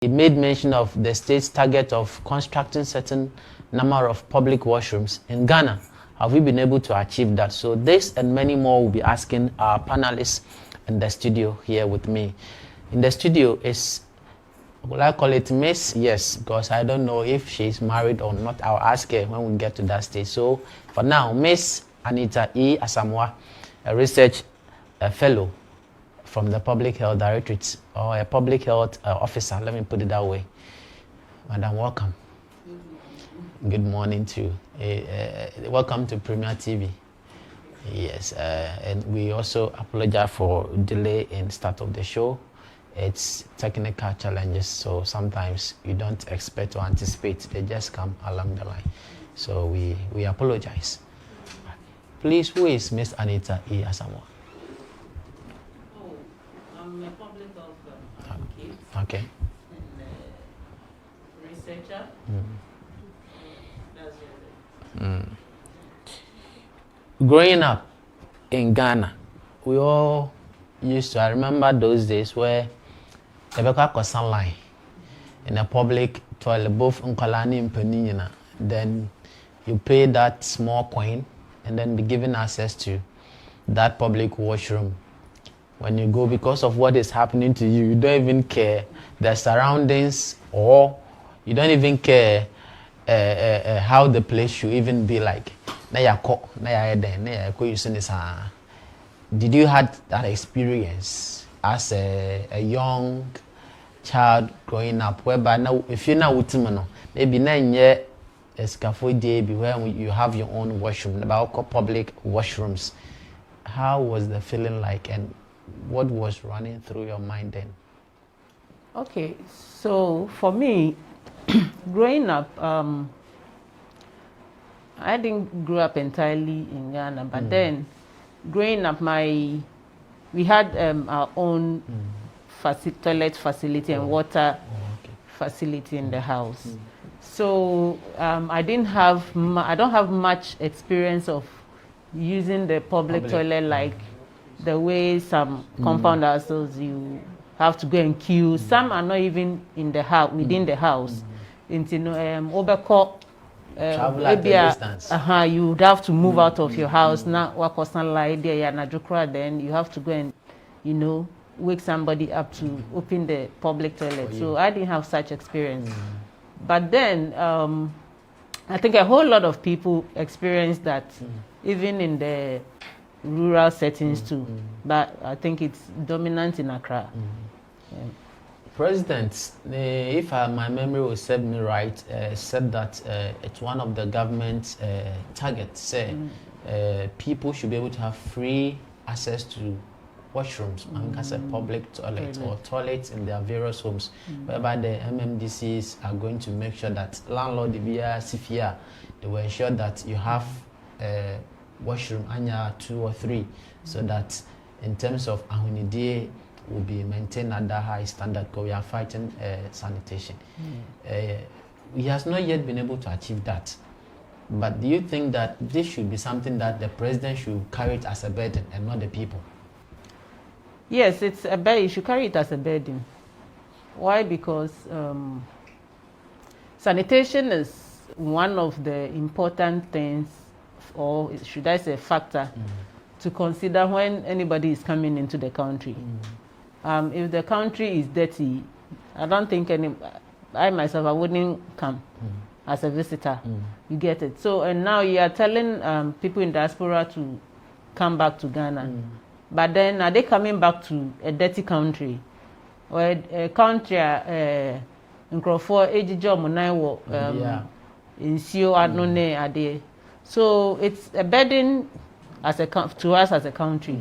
It made mention of the state's target of constructing certain number of public washrooms in Ghana. Have we been able to achieve that? So this and many more will be asking our panelists in the studio here with me. In the studio is, will I call it Miss? Yes, because I don't know if she's married or not. I'll ask her when we get to that stage. So for now, Miss Anita E. Asamoah, a research fellow from the Public Health Directorate, or a public health officer, let me put it that way. Madam, welcome. Good morning to you. Welcome to Premier TV. Yes, and we also apologize for delay in start of the show. It's technical challenges, so sometimes you don't expect or anticipate, they just come along the line. So we apologize. Please, who is Miss Anita E. Asamoah? Oh, I'm a public health advocate. Okay. And researcher. That's it. Growing up in Ghana, we all used to, I remember those days where the sunlight in a public toilet, both in Kalani and Penina, then you pay that small coin and then be given access to that public washroom. When you go, because of what is happening to you, you don't even care the surroundings, or you don't even care how the place should even be like. Did you had that experience as a young child growing up, whereby now if you're not with me, maybe 9 years a scaffold day where you have your own washroom, about public washrooms? How was the feeling like, and what was running through your mind then? Okay, so for me, growing up, I didn't grow up entirely in Ghana, but then growing up, we had our own toilet facility and water facility in the house. So I don't have much experience of using the public toilet like the way some compound houses you have to go and queue. Some are not even in the house, within the house. Travel at a distance. You would have to move out of your house. Now, then you have to go and, wake somebody up to open the public toilet. So I didn't have such experience. But then, I think a whole lot of people experience that, even in the rural settings too. But I think it's dominant in Accra. President, if my memory will serve me right, said that it's one of the government's targets. People should be able to have free access to washrooms, as a public toilet or toilets in their various homes, whereby the MMDCs are going to make sure that landlord via CFIA, they will ensure that you have washroom anya 2 or 3, so that in terms of ahunidie will be maintained at that high standard, because we are fighting sanitation. He has not yet been able to achieve that. But do you think that this should be something that the president should carry it as a burden and not the people? Yes, it's a burden. You should carry it as a burden. Why? Because sanitation is one of the important things, or should I say factor, to consider when anybody is coming into the country. If the country is dirty, I don't think I myself, I wouldn't come as a visitor. You get it? So, and now you are telling people in diaspora to come back to Ghana. But then are they coming back to a dirty country? Or a country in Crawford, Ejijo Munaiwo, in Sio Adnone Ade. So it's a burden to us as a country.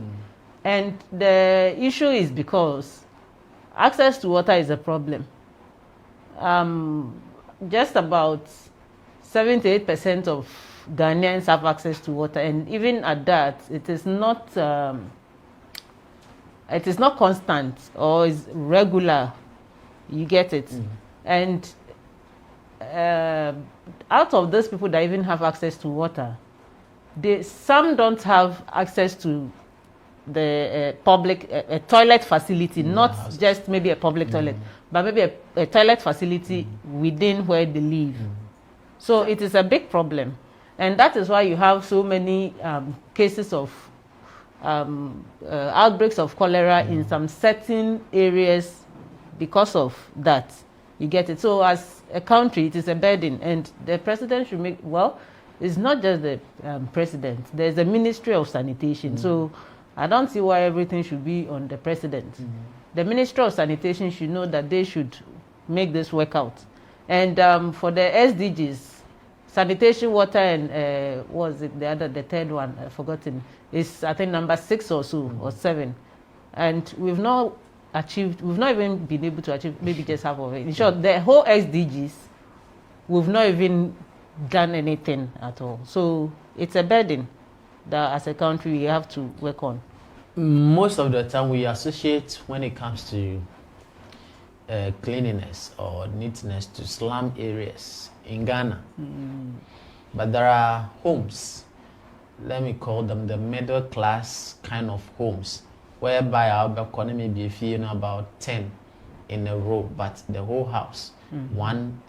And the issue is because access to water is a problem. Just about 78% of Ghanaians have access to water, and even at that, it is not constant or is regular. You get it? And out of those people that even have access to water, some don't have access to the public toilet facility, not just maybe a public toilet, but maybe a toilet facility within where they live. So it is a big problem. And that is why you have so many cases of outbreaks of cholera in some certain areas because of that. You get it? So as a country, it is a burden. And the president should make, well, it's not just the president. There's a Ministry of Sanitation. So I don't see why everything should be on the president. The Ministry of Sanitation should know that they should make this work out. And for the SDGs, sanitation, water, and what was it, the third one, I've forgotten, is I think number 6 or so, or 7. And we've not even been able to achieve maybe just half of it. In short, the whole SDGs, we've not even done anything at all. So it's a burden that as a country we have to work on. Most of the time we associate, when it comes to cleanliness or neatness, to slum areas in Ghana. But there are homes, let me call them the middle class kind of homes, whereby our economy may be few, about 10 in a row, but the whole house, one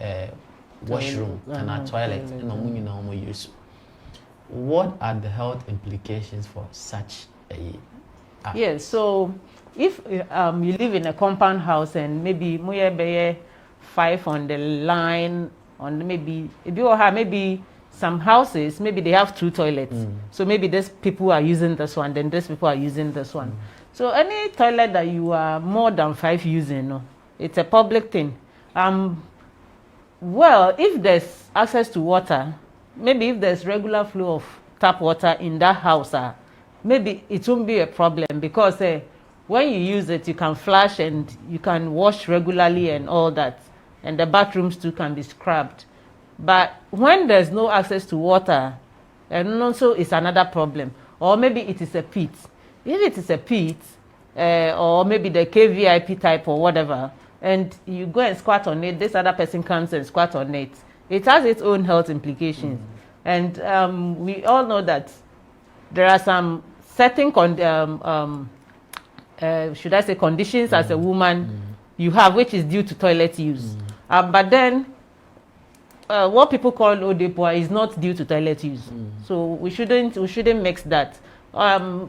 washroom and a toilet, use. What are the health implications for such a act? Yes, so if you live in a compound house and maybe 5 on the line, on maybe some houses, maybe they have 2 toilets. So maybe these people are using this one, then these people are using this one. So any toilet that you are more than 5 using, it's a public thing. Well, if there's access to water, maybe if there's regular flow of tap water in that house, maybe it won't be a problem, because when you use it, you can flush and you can wash regularly and all that. And the bathrooms too can be scrubbed. But when there's no access to water, and also it's another problem. Or maybe it is a pit. If it is a pit, or maybe the KVIP type or whatever, and you go and squat on it, this other person comes and squat on it, it has its own health implications. And we all know that there are some certain conditions as a woman you have, which is due to toilet use. But then what people call Odepoa is not due to toilet use. So we shouldn't mix that.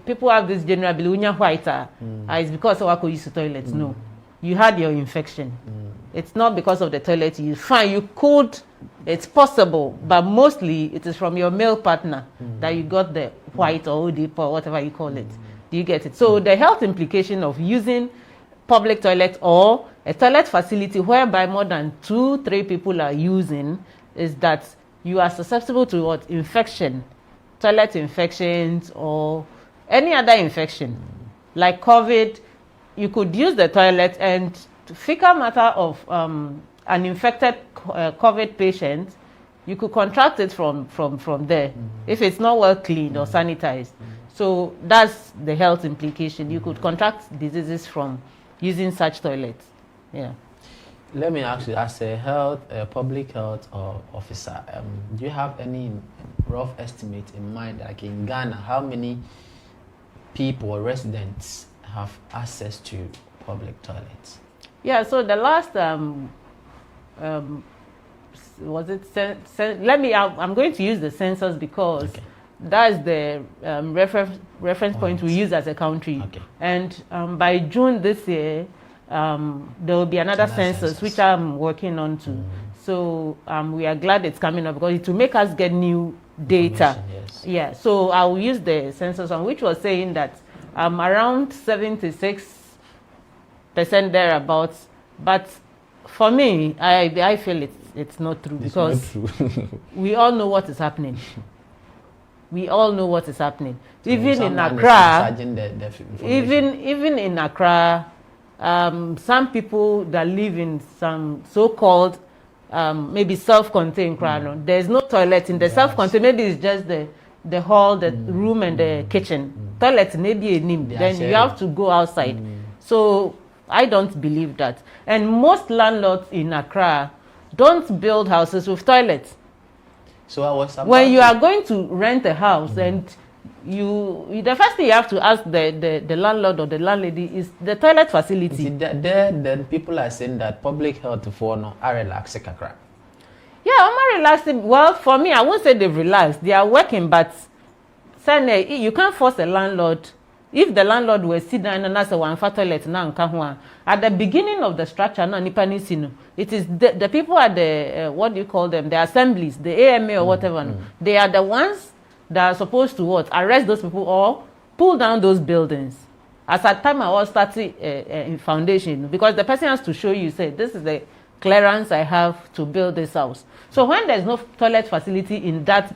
People have this general belief whiter it's because of what use the toilet. No, you had your infection. It's not because of the toilet use. Fine, you could, it's possible, but mostly it is from your male partner that you got the white or Odepoa or whatever you call it. Do you get it? So the health implication of using public toilet or a toilet facility whereby more than 2-3 people are using is that you are susceptible to what? Infection, toilet infections or any other infection. Like COVID, you could use the toilet, and fecal matter of an infected COVID patient, you could contract it from there if it's not well cleaned or sanitized. So that's the health implication. You could contract diseases from using such toilets. Yeah. Let me ask you, as a public health officer, do you have any rough estimate in mind, like in Ghana, how many people or residents have access to public toilets? Yeah, so the last was it? I'm going to use the census because that's the reference point we use as a country. And by June this year, there will be another census, which I'm working on too. So we are glad it's coming up because it will make us get new data. Yes. Yeah, so I will use the census one, which was saying that around 76% thereabouts. But for me, I feel it's not true, because not true. we all know what is happening. We all know what is happening. Even in Accra, even in Accra, some people that live in some so-called maybe self-contained crowd, there's no toilet in the self-contained. Maybe it's just the hall, the room, and the kitchen. Toilet maybe a name. Then you have to go outside. So I don't believe that. And most landlords in Accra don't build houses with toilets. So I was when you are going to rent a house and the first thing you have to ask the landlord or the landlady is the toilet facility. Then people are saying that public health for no are relaxing Accra. Yeah, I'm relaxing. Well, for me, I won't say they've relaxed. They are working, but you can't force a landlord. If the landlord will sit down and ask one for toilet now, at the beginning of the structure, it is the people at the what do you call them? The assemblies, the AMA or whatever. They are the ones that are supposed to what? Arrest those people or pull down those buildings. As at time I was starting in foundation, because the person has to show you, say, this is the clearance I have to build this house. So when there's no toilet facility in that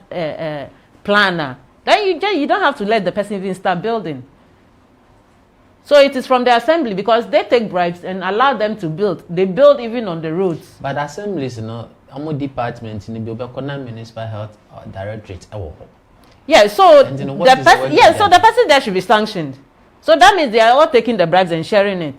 planner, then you don't have to let the person even start building. So it is from the assembly, because they take bribes and allow them to build. They build even on the roads. But assemblies, departments in the municipal health directorate. Yeah, so the person there should be sanctioned. So that means they are all taking the bribes and sharing it.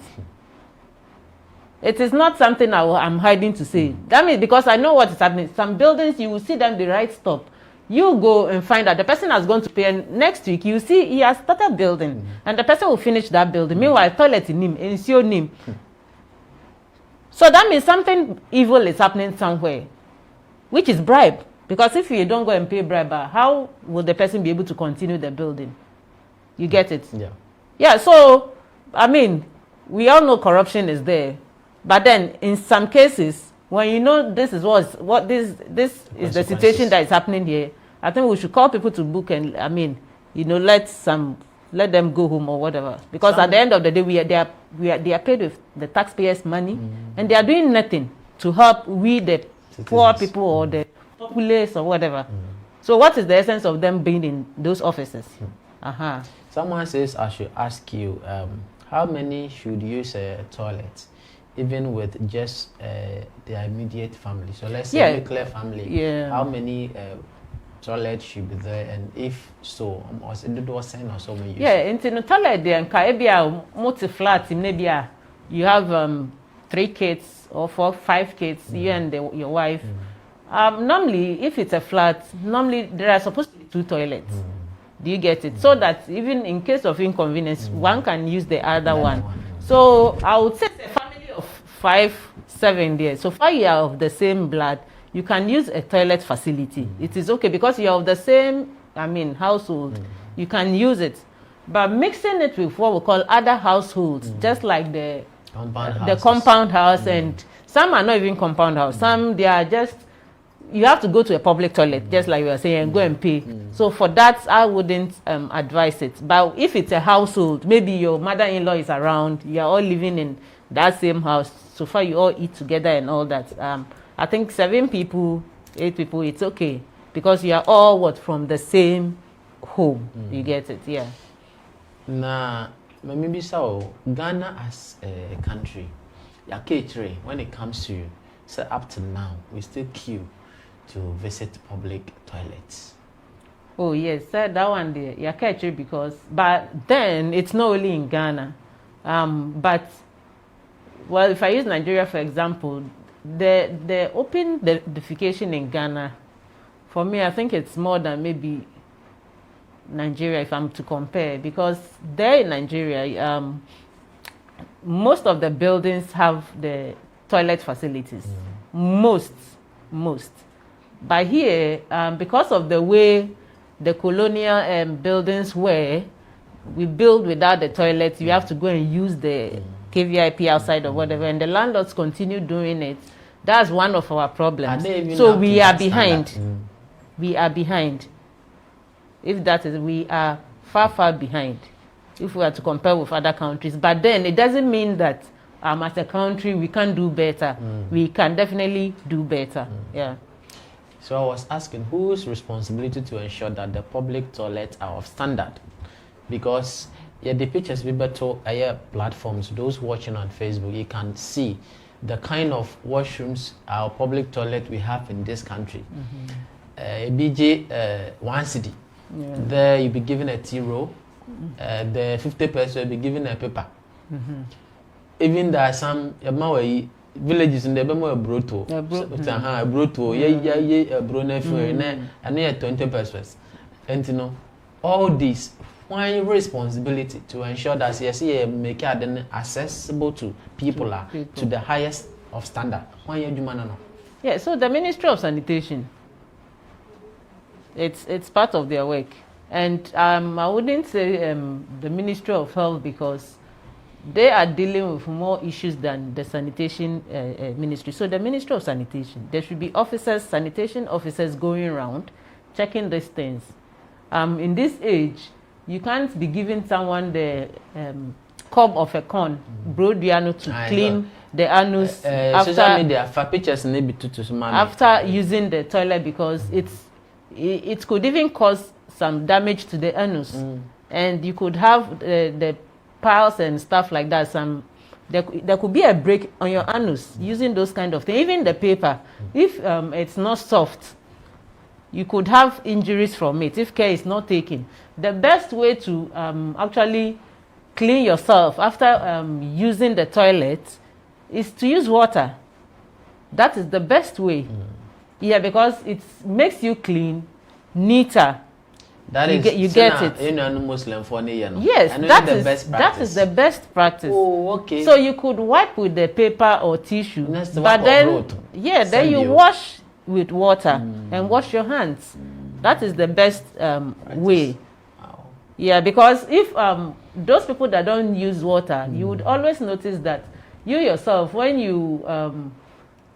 It is not something I'm hiding to say. That means, because I know what is happening. Some buildings, you will see them, the right stop. You go and find out the person has gone to pay, and next week you see he has started building, and the person will finish that building. Meanwhile, toilet in him, in your name. So that means something evil is happening somewhere, which is bribe. Because if you don't go and pay bribe, how will the person be able to continue the building? You get it? Yeah. Yeah. So I mean, we all know corruption is there, but then in some cases, when you know this is what this is the situation that is happening here, I think we should call people to book and let them go home or whatever. Because at the end of the day, they are paid with the taxpayers' money, and they are doing nothing to help the poor people or the populace or whatever. So what is the essence of them being in those offices? Someone says I should ask you, how many should use a toilet? Even with just their immediate family. So let's say nuclear family. Yeah. How many toilets should be there, and if so, or so many use? Yeah, into the toilet there, multi-flat, you have 3 kids or 4, 5 kids, you and your wife. Normally, if it's a flat, normally there are supposed to be 2 toilets. Do you get it? So that even in case of inconvenience, one can use the other one. So I would say a family of 5, 7 there. So far you are of the same blood, you can use a toilet facility. It is okay because you are of the same, household. You can use it. But mixing it with what we call other households, just like the compound house, and some are not even compound house. Some, they are just, you have to go to a public toilet, just like we were saying, and go and pay. So for that, I wouldn't advise it. But if it's a household, maybe your mother-in-law is around, you are all living in that same house, so far you all eat together and all that. I think 7 people, 8 people, it's okay. Because you are all from the same home. You get it, yeah. Now, maybe so, Ghana as a country, when it comes to, so up to now, we still queue to visit public toilets. Oh yes, that one there, but then it's not only in Ghana. But well, if I use Nigeria for example, the open defecation in Ghana, for me, I think it's more than maybe Nigeria if I'm to compare, because there in Nigeria, most of the buildings have the toilet facilities. Most. But here, because of the way the colonial buildings were, we build without the toilets. You have to go and use the KVIP outside or whatever, and the landlords continue doing it. That's one of our problems. So we are behind. We are behind. If that is, we are far behind if we are to compare with other countries. But then it doesn't mean that as a country we can't do better. We can definitely do better. Yeah. So I was asking, whose responsibility to ensure that the public toilets are of standard? Because the pictures we better platforms, those watching on Facebook, you can see the kind of washrooms, our public toilet we have in this country. BJ 1 city. There you'll be given a tea roll. The 50 pesos will be given a paper. Even there are some villages in the Bemo Broto, Broto, and 20 pesos. And all these, why responsibility to ensure that yes, make it accessible to people, to the highest of standard? Why you do no? Yeah, so the Ministry of Sanitation, it's part of their work, and I wouldn't say the Ministry of Health, because they are dealing with more issues than the sanitation ministry. So the Ministry of Sanitation, there should be officers, sanitation officers going around checking these things. In this age, you can't be giving someone the cob of a corn, broad piano to clean the anus social media for pictures maybe after using the toilet, because it could even cause some damage to the anus, and you could have the piles and stuff like that. There could be a break on your anus using those kind of things. Even the paper, if it's not soft, you could have injuries from it if care is not taken. The best way to actually clean yourself after using the toilet is to use water. That is the best way. Yeah, because it makes you clean, neater. That is, you get it. You know, Muslim for yes, that is the best practice. Oh, okay. So you could wipe with the paper or tissue, but then then you wash with water and wash your hands. That is the best way. Wow. Yeah, because if those people that don't use water, you would always notice that you yourself, when you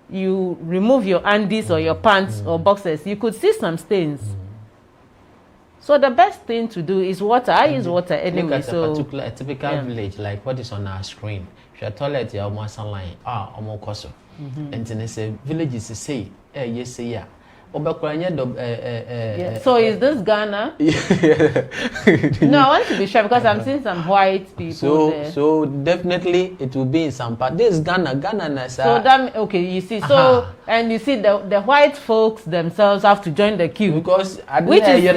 you remove your undies or your pants or boxers, you could see some stains. So the best thing to do is water. I use water anyway. Look at a typical village, like what is on our screen. If you toilet, you almost online. Almost cost. And then say villages say, yes, yeah. So is this Ghana? No, I want to be sure because I'm seeing some white people there. So definitely it will be in some part. This is Ghana. So that okay, you see. So and you see the white folks themselves have to join the queue because which is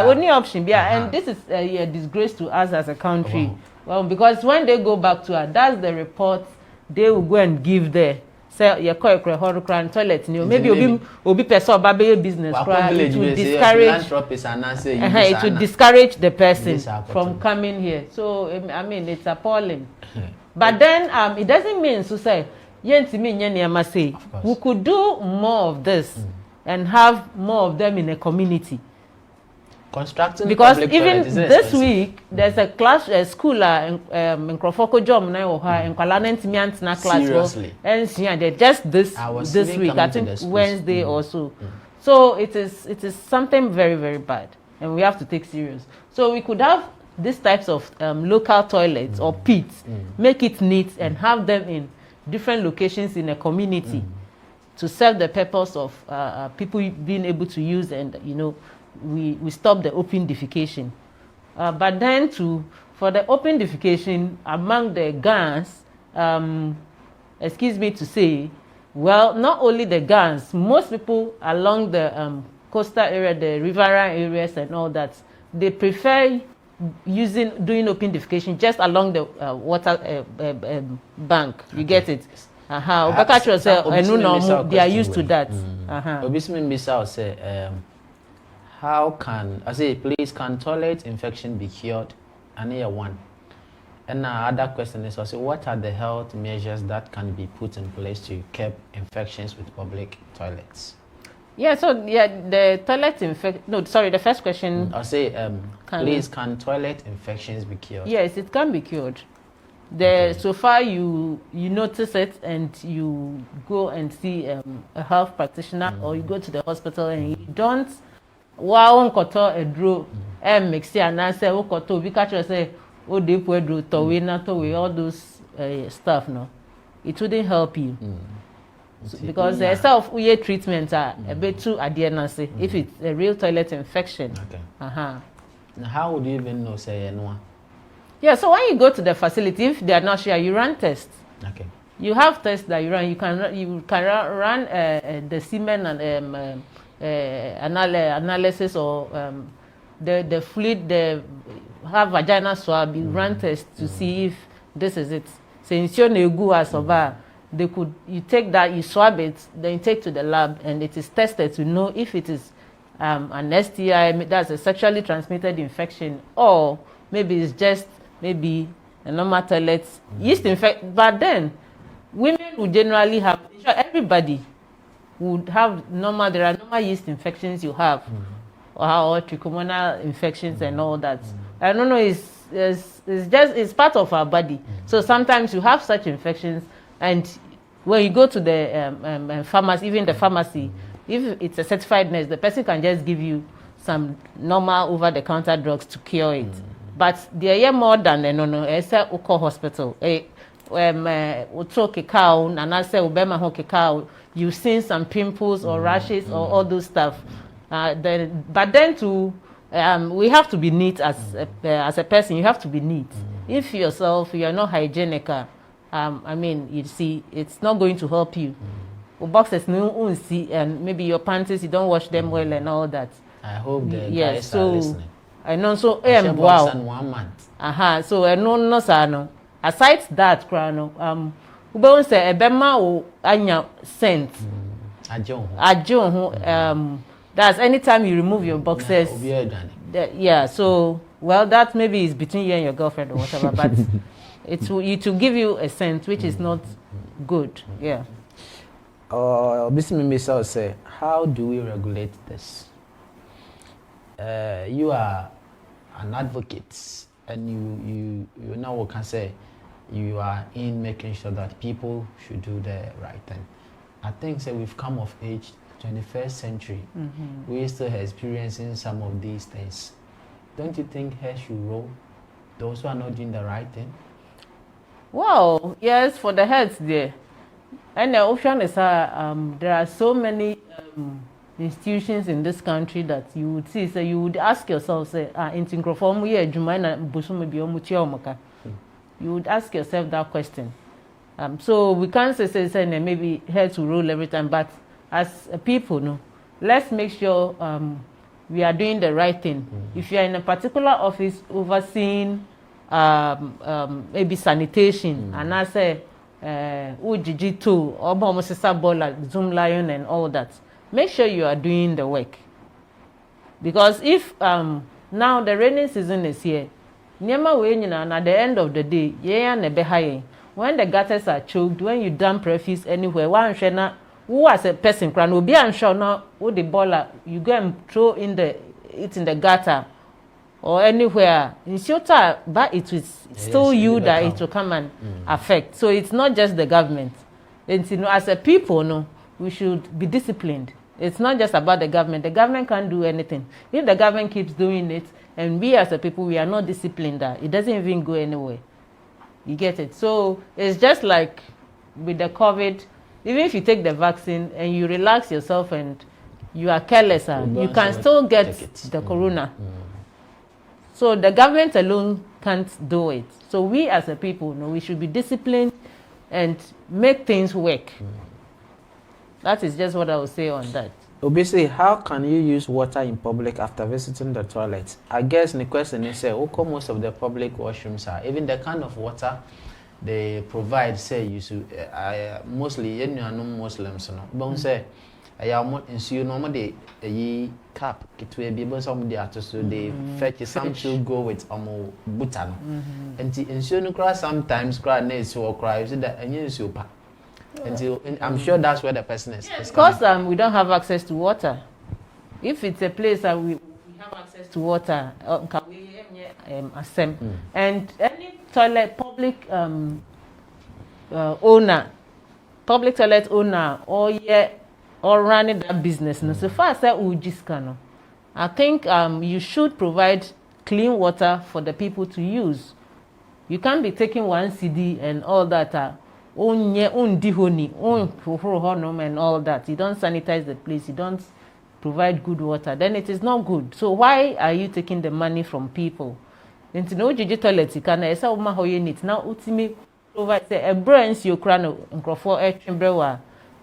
only option. And this is a disgrace to us as a country. Wow. Well, because when they go back to us, that's the report they will go and give there. Say you call a toilet, maybe obi person baby business. It will discourage the person from coming here. So I mean, it's appalling. But then it doesn't mean to say we could do more of this and have more of them in a community. Constructing because even this week there's a class school in Krofoko Jom in Kwalanent class and just this week I think Wednesday or so. So it is something very, very bad and we have to take serious. So we could have these types of local toilets or pits, make it neat and have them in different locations in a community to serve the purpose of people being able to use and we stop the open defecation. But then for the open defecation among the gangs, excuse me to say, well, not only the gangs, most people along the coastal area, the riverine areas and all that, they prefer doing open defecation just along the water bank. You get it? They are used to that. How can please can toilet infection be cured? And here one. And other question is also what are the health measures that can be put in place to curb infections with public toilets? Yeah, so the toilet the first question. Please can toilet infections be cured? Yes, it can be cured. So far you notice it and you go and see a health practitioner or you go to the hospital and you don't a draw mix and answer we catch say all those stuff no, it wouldn't help you because the self treatments are a bit too adherence if it's a real toilet infection. Now how would you even know Yeah, so when you go to the facility, if they are not sure, you run tests. Okay. You have tests that you run. You can run the semen and analysis or the fluid, have vaginal swab. You run tests to see if this is it. Since you take that, you swab it, then you take to the lab, and it is tested to know if it is an STI, that's a sexually transmitted infection, or maybe it's just maybe a normal toilet yeast infection. But then women would generally have, everybody would have normal, there are normal yeast infections you have, or trichomonal infections and all that. I don't know, it's part of our body. So sometimes you have such infections, and when you go to the pharmacy, even the pharmacy, if it's a certified nurse, the person can just give you some normal over-the-counter drugs to cure it. But there are more than it's a hospital. You've seen some pimples or rashes or all those stuff. But then we have to be neat as a person. You have to be neat. If yourself you are not hygienic, I mean, you see, it's not going to help you. Boxes no see, and maybe your panties, you don't wash them well and all that. I hope the guys are listening. I know, so wow. 1 month. So I know no sano. Aside that, crano, we say a bema o anya scent. Ajon. That's anytime you remove your boxes. Yeah. So that maybe is between you and your girlfriend or whatever, but it will give you a scent which is not good. Yeah. Mr. say, how do we regulate this? You are an advocate, and you now can say you are in making sure that people should do the right thing. I think we've come of age, 21st century. We still experiencing some of these things. Don't you think hair should roll? Those who are not doing the right thing. Well, yes, for the heads there. And the option is there are so many institutions in this country that you would see. So you would ask yourself, you would ask yourself that question. So we can't say maybe hair to roll every time, but as a people, no, let's make sure we are doing the right thing. If you are in a particular office overseeing maybe sanitation, and I say UGG2 or Zoom Lion and all that, make sure you are doing the work. Because if now the rainy season is here, and at the end of the day, when the gutters are choked, when you dump refuse anywhere, who as a person will be unsure now with the baller, you go and throw in the gutter or anywhere in shelter, but it is still you that it will come and affect. So it's not just the government. And as a people, we should be disciplined. It's not just about the government. The government can't do anything. If the government keeps doing it, and we as a people, we are not disciplined, it doesn't even go anywhere. You get it? So it's just like with the COVID, even if you take the vaccine and you relax yourself and you are careless, you can still get the corona. So the government alone can't do it. So we as a people, we should be disciplined and make things work. That is just what I would say on that. Obviously, how can you use water in public after visiting the toilet? I guess the question is, most of the public washrooms are, even the kind of water they provide, say, you should, mostly, Muslims, but say, normally a cap, it will be able somebody to so they fetch some to go with butano. And in cry sometimes cry nails or cry, so that and super. Until I'm sure that's where the person is. Because we don't have access to water. If it's a place that we have access to water, and any toilet public owner, public toilet owner, or running that business. So far as I think you should provide clean water for the people to use. You can't be taking one CD and all that. And all that. You don't sanitize the place. You don't provide good water. Then it is not good. So why are you taking the money from people? Into no toilet, you can now ultimately provide a brands you crown and for a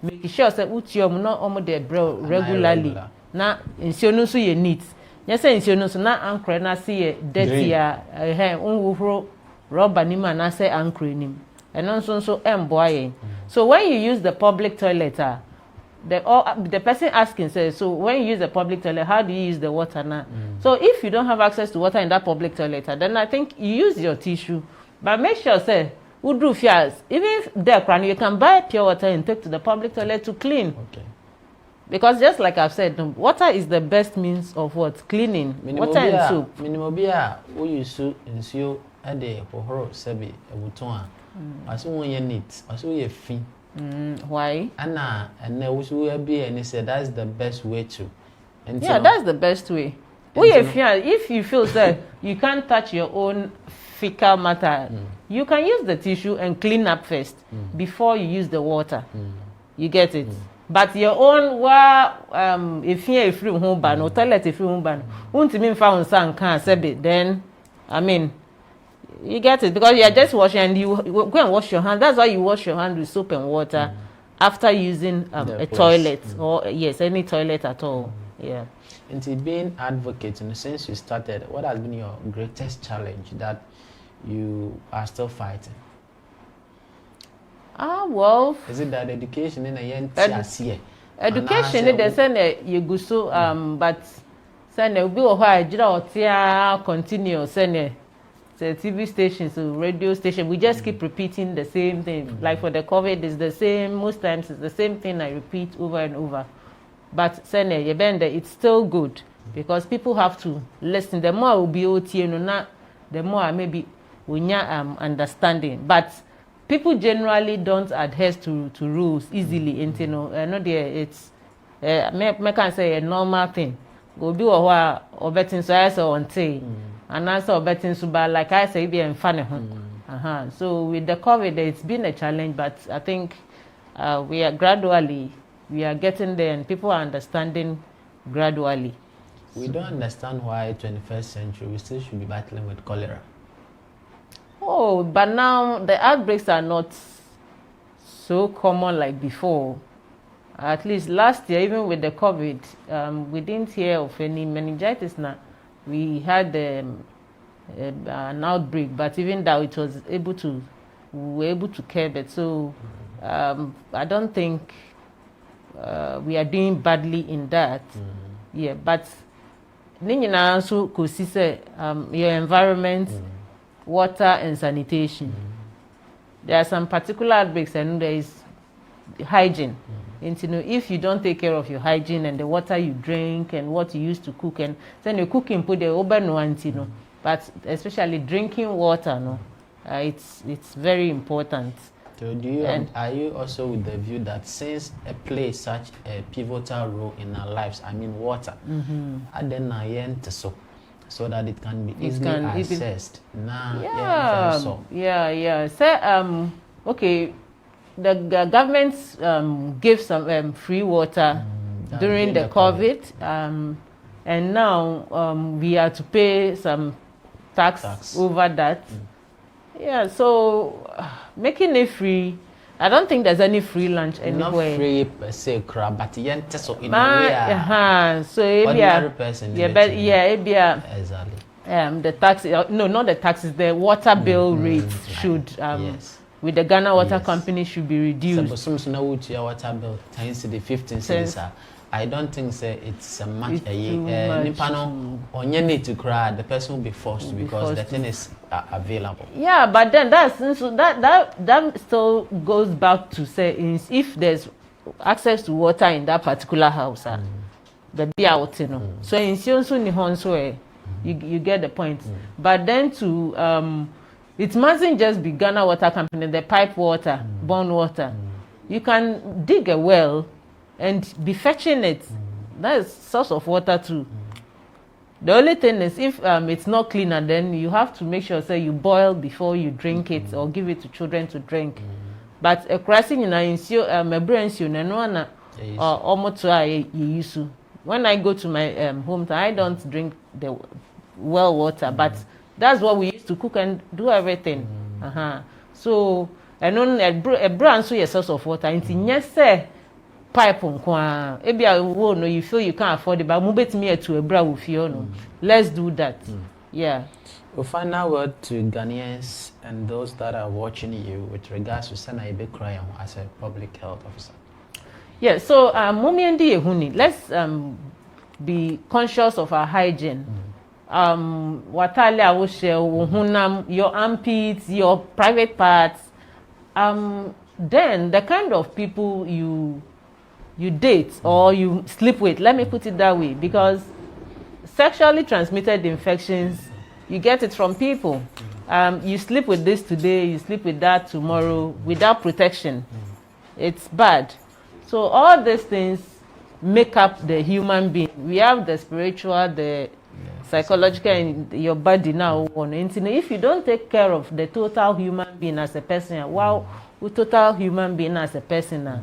make sure that utium not almost the regularly. Now in Sionusu ye neat. Yes, in Sionusu na anchor na see dirty rubber nima na say anchoring him. And also so boy. So when you use the public toilet, the person asking says, so when you use the public toilet, how do you use the water now? So if you don't have access to water in that public toilet, then I think you use your tissue, but make sure say who do fears. Even if there you can buy pure water and take to the public toilet to clean. Okay. Because just like I've said, water is the best means of what? Cleaning. Water and soap. Minimobia who you so in so a day for her sebi a buton. As one ye neat, as we a fin. Why? Anna and there was will be and he said that's the best way to. And yeah, that's the best way. If you feel that you can't touch your own fecal matter, you can use the tissue and clean up first before you use the water. You get it? But your own if you're a free home ban or toilet if free home ban, won't mean found some can't say then I mean you get it because you are just washing and you go and wash your hand. That's why you wash your hand with soap and water after using a toilet or yes, any toilet at all. Yeah. And being advocate in the sense you started, what has been your greatest challenge that you are still fighting? Well, is it that education in a young education they say you go so but say will be why I continue say TV stations, so radio station, we just keep repeating the same thing. Like for the COVID, it's the same. Most times, it's the same thing I repeat over and over. But it's still good because people have to listen. The more will be OT, the more maybe we understanding. But people generally don't adhere to rules easily. And it's I can say a normal thing. Go be or betting so as on tea. And also betting suba like I say be funny. So with the COVID it's been a challenge, but I think we are getting there and people are understanding gradually. We don't understand why 21st century we still should be battling with cholera. Oh, but now the outbreaks are not so common like before. At least last year, even with the COVID, we didn't hear of any meningitis now. We had an outbreak, but even though we were able to curb it. So I don't think we are doing badly in that. Yeah, but also could see your environment, water and sanitation. There are some particular outbreaks and there is hygiene. And if you don't take care of your hygiene and the water you drink and what you use to cook, and then you cooking put the open one, but especially drinking water, it's very important. So are you also with the view that since it plays such a pivotal role in our lives, I mean water, so that it can be easily accessed? So okay. The government gave some free water during the COVID, and now we are to pay some tax over that. Yeah, so making it free, I don't think there's any free lunch anywhere. Not free per se, but so in a way, so ordinary person. Exactly. The tax, no, not the taxes. The water bill rates should with the Ghana Water Company should be reduced. Water bill times the 15 cents. I don't think it's a much a year. Need to cry, the person will be forced because the thing is available. Yeah, but then that still goes back to say if there's access to water in that particular house, the be out, So in Sion you get the point. But then it mustn't just be Ghana Water Company, the pipe water, bond water. You can dig a well and be fetching it. That is source of water too. The only thing is if it's not cleaner, then you have to make sure you boil before you drink it or give it to children to drink. But a crossing in a brain when I go to my hometown, I don't drink the well water, but that's what we used to cook and do everything. So and on a brand so your source of water. Yes, pipe on you feel you can't afford it, but move it me to a bra with you. Let's do that. Yeah. We'll find out word to Ghanaians and those that are watching you with regards to Sanitation and Open as a public health officer. Yeah, so let's be conscious of our hygiene. Watalia your armpits, your private parts. Then the kind of people you date or you sleep with, let me put it that way, because sexually transmitted infections, you get it from people. You sleep with this today, you sleep with that tomorrow without protection. It's bad. So all these things make up the human being. We have the spiritual, the psychological in your body now on internet. If you don't take care of the total human being as a person, total human being as a person,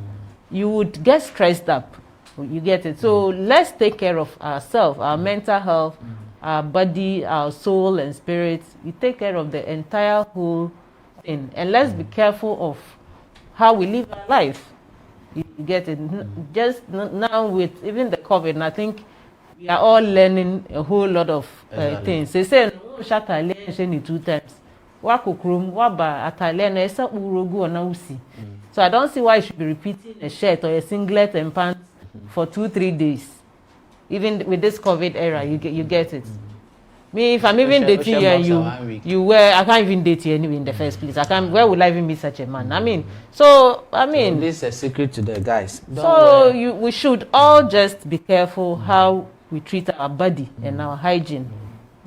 you would get stressed up. You get it? So let's take care of ourselves, our mental health, our body, our soul and spirit. We take care of the entire whole thing. And let's be careful of how we live our life. You get it? Just now with even the COVID, and I think we are all learning a whole lot of things. They say, no, Italian 2 times. So I don't see why you should be repeating a shirt or a singlet and pants for 2-3 days. Even with this COVID era, you get it. Me, if I'm even dating you and you wear, I can't even date you anyway in the first place. Where would I even meet such a man? So this is a secret to the guys. We should all just be careful how we treat our body and our hygiene.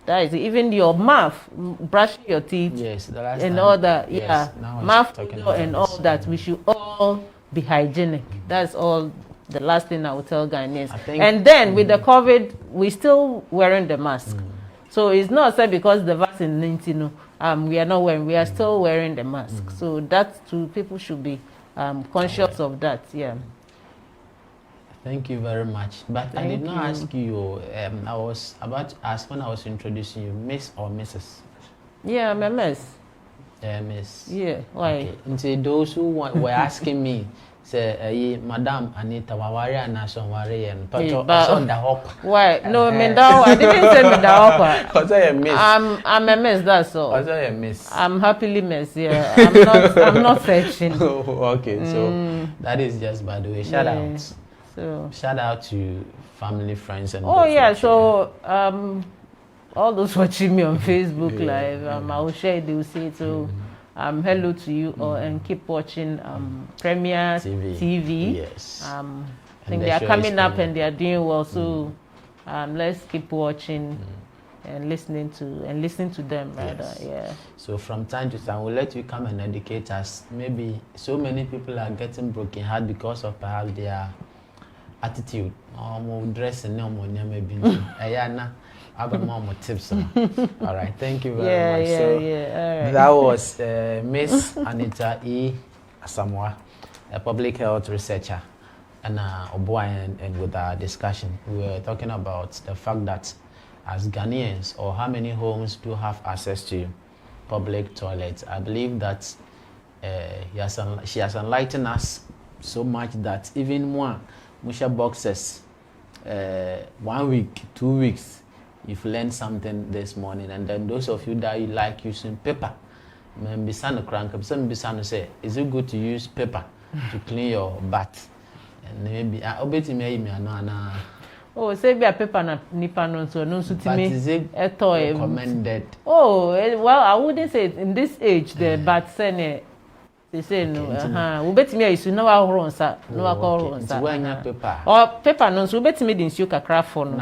That is even your mouth, brushing your teeth, and all that. Yes, mouth and all that. We should all be hygienic. That's all. The last thing I will tell Ghanaians. And then with the COVID, we're still wearing the mask. So it's not said because the vaccine, we are not wearing. We are still wearing the mask. So that too, people should be conscious of that. Yeah. Thank you very much. But I did not ask you. I was about to ask when I was introducing you, Miss or Mrs. Yeah, I'm a miss. Miss. Yeah. Why? Okay. And so those who were asking me. Say, Madam Anita, Wawari and Nation Wari and Why? No, I didn't say Mendawa. Was I a miss? I'm a miss, that's all. Was I a miss? I'm happily miss, yeah. I'm not searching. Okay, so that is just by the way. Shout out. So shout out to family, friends, and so all those watching me on Facebook Live, I will share it, they will see it. So hello to you all and keep watching Premier TV. Yes. I think they are coming up and they are doing well. So let's keep watching and listening to them rather. Yes. Yeah. So from time to time we'll let you come and educate us. Maybe so many people are getting broken heart because of perhaps their attitude or dressing maybe. Tips. All right, thank you very much. All right. That was Miss Anita E. Asamoah, a public health researcher, and and with our discussion, we were talking about the fact that as Ghanaians, or how many homes do have access to public toilets. I believe that she has enlightened us so much that even more Musha boxes 1 week, 2 weeks. You've learned something this morning, and then those of you that you like using paper, say, is it good to use paper to clean your butt? And maybe say be a paper na nipa no so but is it recommended? Well, I wouldn't say it. In this age the butt say they say no. We bet me is no wa no wa call paper. Or paper no so bet me din nsuo kakra for no.